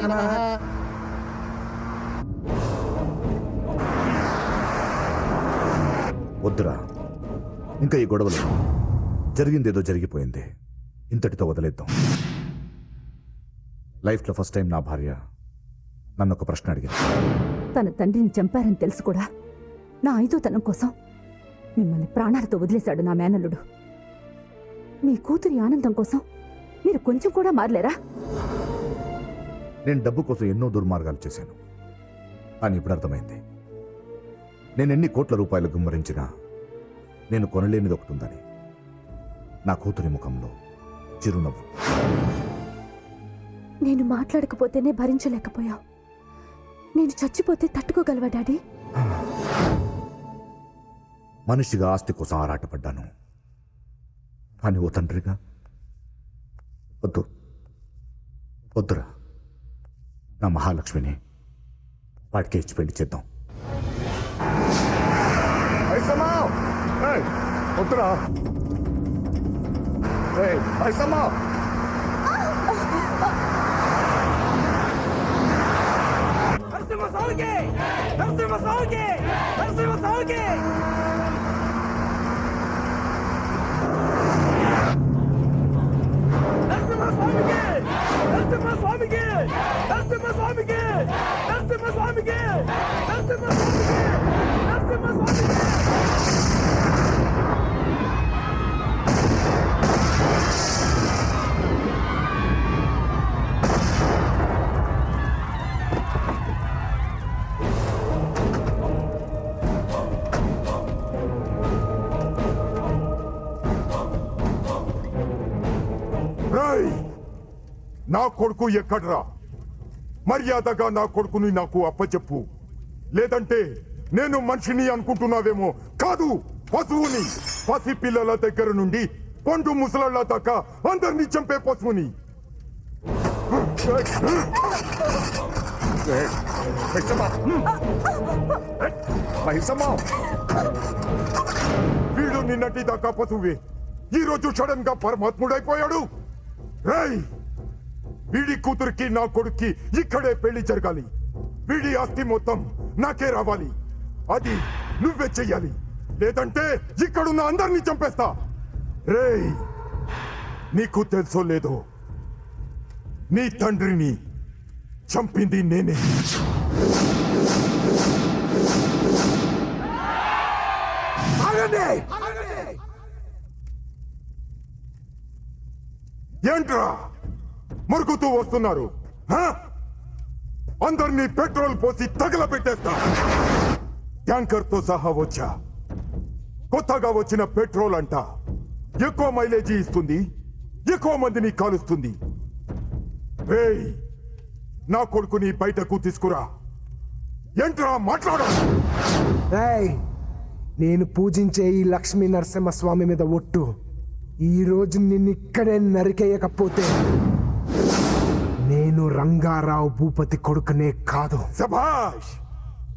నమః. వద్దురా, ఇంకా ఈ గొడవలు జరిగిందేదో జరిగిపోయింది, ఇంతటితో వదిలేద్దాం. లైఫ్లో ఫస్ట్ టైం నా భార్య నన్ను ఒక ప్రశ్న అడిగింది. తన తండ్రిని చంపారని తెలుసు కూడా నా ఐదోతనం కోసం మిమ్మల్ని ప్రాణాలతో వదిలేశాడు నా మేనల్లుడు. మీ కూతురి ఆనందం కోసం మీరు కొంచెం కూడా మారలేరా? నేను డబ్బు కోసం ఎన్నో దుర్మార్గాలు చేశాను, కానీ ఇప్పుడు అర్థమైంది. నేను ఎన్ని కోట్ల రూపాయలు గుమ్మరించినా నేను కొనలేనిది ఒకటి ఉందని. నా కూతురి ముఖంలో చిరునవ్వు. నేను మాట్లాడకపోతేనే భరించలేకపోయావు. నేను చచ్చిపోతే తట్టుకోగలవా డాడీ? మనిషిగా ఆస్తి కోసం ఆరాటపడ్డాను, కానీ ఓ తండ్రిగా వద్దురా. నా మహాలక్ష్మిని వాడికి ఇచ్చి పెళ్లి చేద్దాం. వద్దురా. నా కొడుకు ఎక్కడ్రా? మర్యాదగా నా కొడుకుని నాకు అప్పచెప్పు, లేదంటే నేను మనిషిని అనుకుంటున్నావేమో. కాదు, పశువుని. పసి పిల్లల దగ్గర నుండి పండు ముసలాళ్ళ దాకా అందరినీ చంపే పశువుని. వీడు నిన్నటి దాకా పశువే, ఈ రోజు సడన్ గా పరమాత్ముడైపోయాడు. రేయ్, వీడి కూతురికి నా కొడుక్కి ఇక్కడే పెళ్లి జరగాలి. వీడి ఆస్తి మొత్తం నాకే రావాలి. అది నువ్వే చెయ్యాలి, లేదంటే ఇక్కడున్న అందరినీ చంపేస్తా. రేయ్, నీకు తెలుసో లేదో, నీ తండ్రిని చంపింది నేనే. ఏంట్రా మురుగుతూ వస్తున్నారు? అందరినీ పెట్రోల్ పోసి తగలబెట్టేస్తా. ట్యాంకర్ తో సహా వచ్చా. కొత్తగా వచ్చిన పెట్రోల్ అంట ఎక్కువ మైలేజీ ఇస్తుంది, ఎక్కువ మందిని కాలుస్తుంది. ఏయ్, నా కొడుకుని బయటకు తీసుకురా. ఏంట్రా మాట్లాడు? నేను పూజించే ఈ లక్ష్మీ నరసింహస్వామి మీద ఒట్టు, ఈ రోజు నిన్నిక్కడే నరికేయకపోతే నేను రంగారావు భూపతి కొడుకునే కాదు. సభాష్,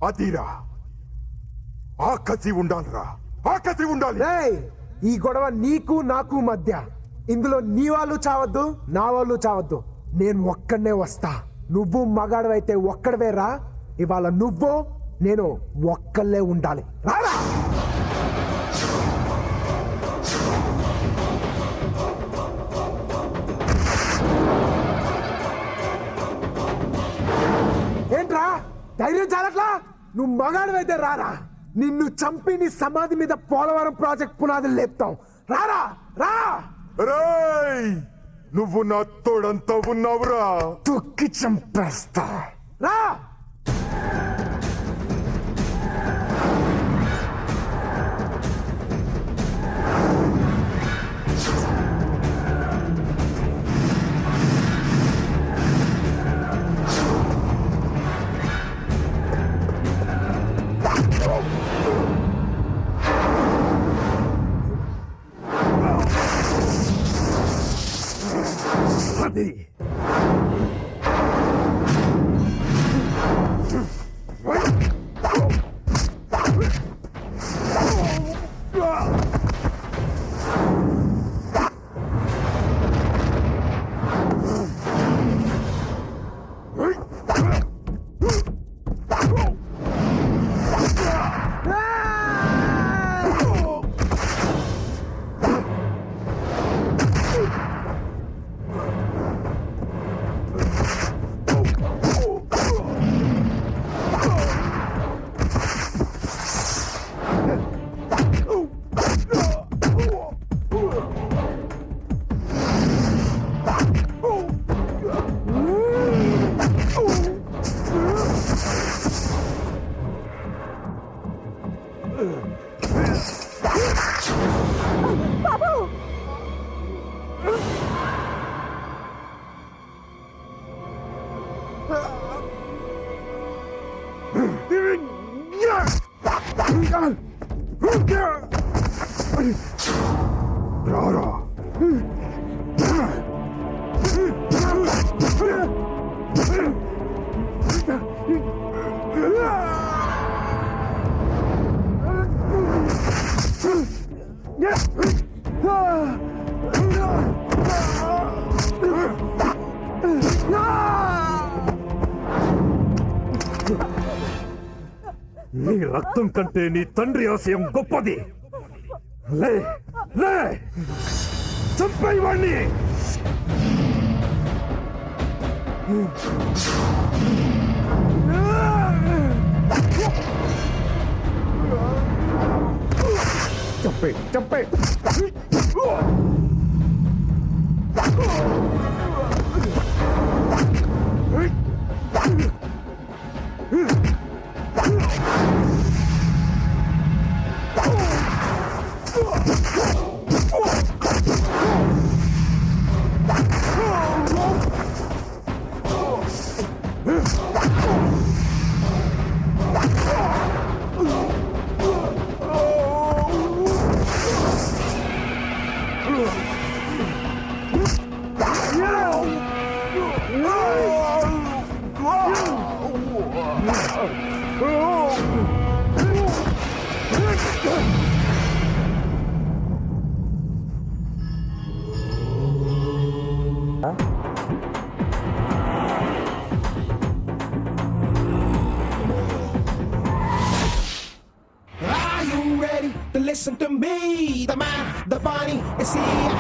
అదిరా. ఆకసి ఉండాలిరా, ఆకసి ఉండాలి. ఈ గొడవ నీకు నాకు మధ్య. ఇందులో నీ వాళ్ళు చావద్దు, నా వాళ్ళు చావద్దు. నేను ఒక్కడనే వస్తా. నువ్వు మగాడవైతే ఒక్కడవే రా. ఇవాళ నువ్వు నేను ఒక్కళ్ళే ఉండాలి. రారా. ఏంట్రా ధైర్యం చాలట్లా? నువ్వు మగాడివైతే రారా. నిన్ను చంపి నీ సమాధి మీద పోలవరం ప్రాజెక్ట్ పునాదులు లేపుతాం. రారా రా. రేయ్, నువ్వు నా తోడంతా ఉన్నావురా. తొక్కి చంపేస్తా. రా. బాబు రారా నీ రక్తం కంటే నీ తండ్రి ఆశయం గొప్పది. లే లే చంపేయి వాణ్ణి. చంపే చంపే Are you ready to listen to me? The man, the bunny, is here.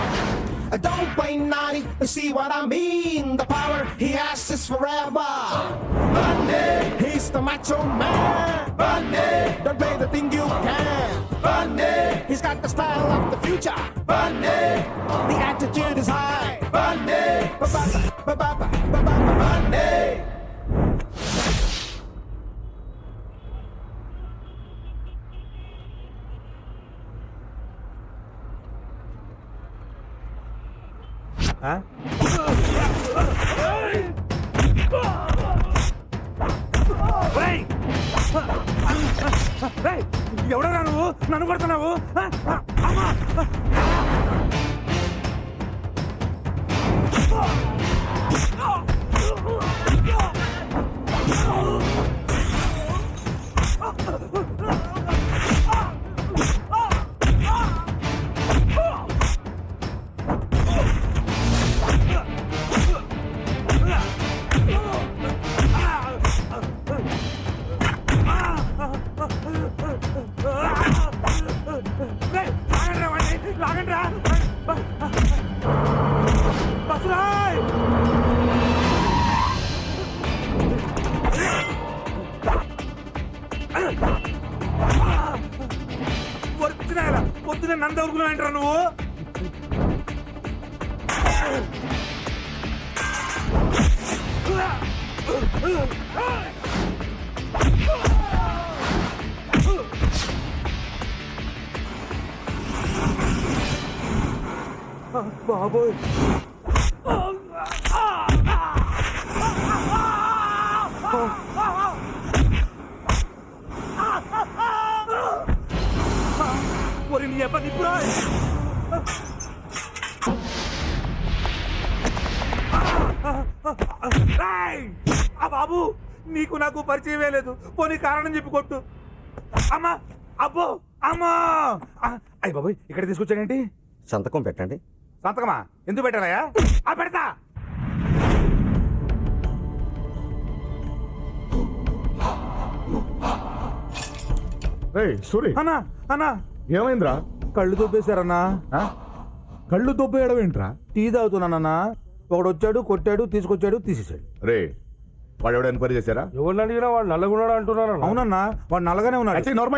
Don't play naughty, you see what I mean? The power he has is forever. Bunny, he's the macho man. Bunny, don't play the thing you can. Bunny, he's got the style of the future. Bunny, the attitude is high. Bunny, Bunny. ఎవడరా నువ్వు నన్ను కొడుతున్నావు? లాగండ్రా బసురాయ్. వచ్చినాయలా పొద్దున నంద ఊరుకున్నాయంటరా నువ్వు? బాబోయ్ ఒరి నీ అబ్బ నిప్పురా. బాబు నీకు నాకు పరిచయమే లేదు, పోనీ కారణం చెప్పి కొట్టు. అమ్మా అబ్బో అమ్మా. అయ్య బాబోయ్ ఇక్కడ తీసుకొచ్చాడేంటి? సంతకం పెట్టండి. సంతకమా? ఎందుకు పెట్టాలయ్యా? పెడతా. సూరి అన్నా అన్నా ఏమైందిరా? కళ్ళు దొబ్బేశారన్నా. కళ్ళు దొబ్బేయడం ఏంట్రా? టీ తాగుతున్నానన్నా. ఒకడు వచ్చాడు, కొట్టాడు, తీసుకొచ్చాడు, తీసేశాడు. రే వాడు ఎవడ ఎంక్వైరీ చేశారా? ఎవరిని అడిగినా వాడు నల్లగున్నాడు అంటున్నాను. అవునన్నా వాడు నల్లగానే ఉన్నాడు. నార్మల్